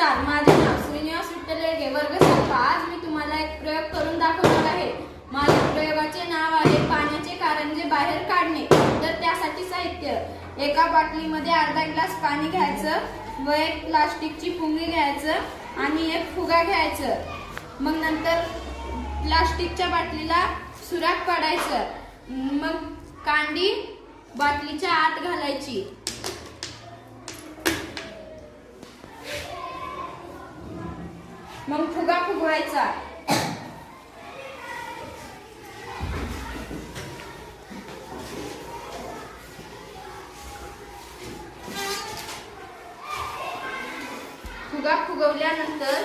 नमस्कार, माझे नाव श्रीनिवास विठ्ठल येळगे, वर्ग 7. आज मी तुम्हाला एक प्रयोग करून दाखवणार आहे. माझ्या प्रयोगाचे नाव आहे पाण्याचे कारंजे बाहेर काढणे. तर त्यासाठी साहित्य: एका बाटलीमध्ये अर्धा ग्लास पाणी घ्यायचं व एक प्लास्टिकची पुंगी घ्यायचं आणि एक फुगा घ्यायचं. मग नंतर प्लास्टिकच्या बाटलीला सुराख पाडायचं. मग कांडी बाटलीच्या आत घालायची. मग फुगा फुगवायचा. फुगा फुगवल्यानंतर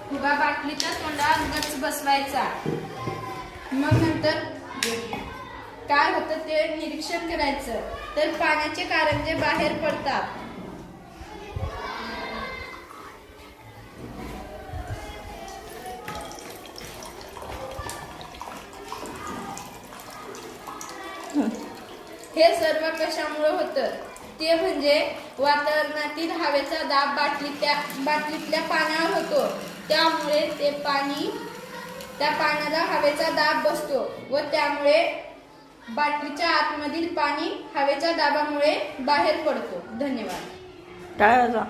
फुगा बाटलीच्या तोंडात गच्च बसवायचा. मग नंतर काय होतं ते निरीक्षण करायचं. तर पाण्याचे कारंजे बाहेर पडतात. हे सर्व कशामुळे होतं ते म्हणजे वातावरणातील हवेचा दाब बाटलीतल्या पाण्यावर होतो. त्यामुळे त्या पाण्याला हवेचा दाब बसतो व त्यामुळे बाटलीच्या आतमधील पाणी हवेच्या दाबामुळे बाहेर पडतो. धन्यवाद. टाळ्या वाजवा.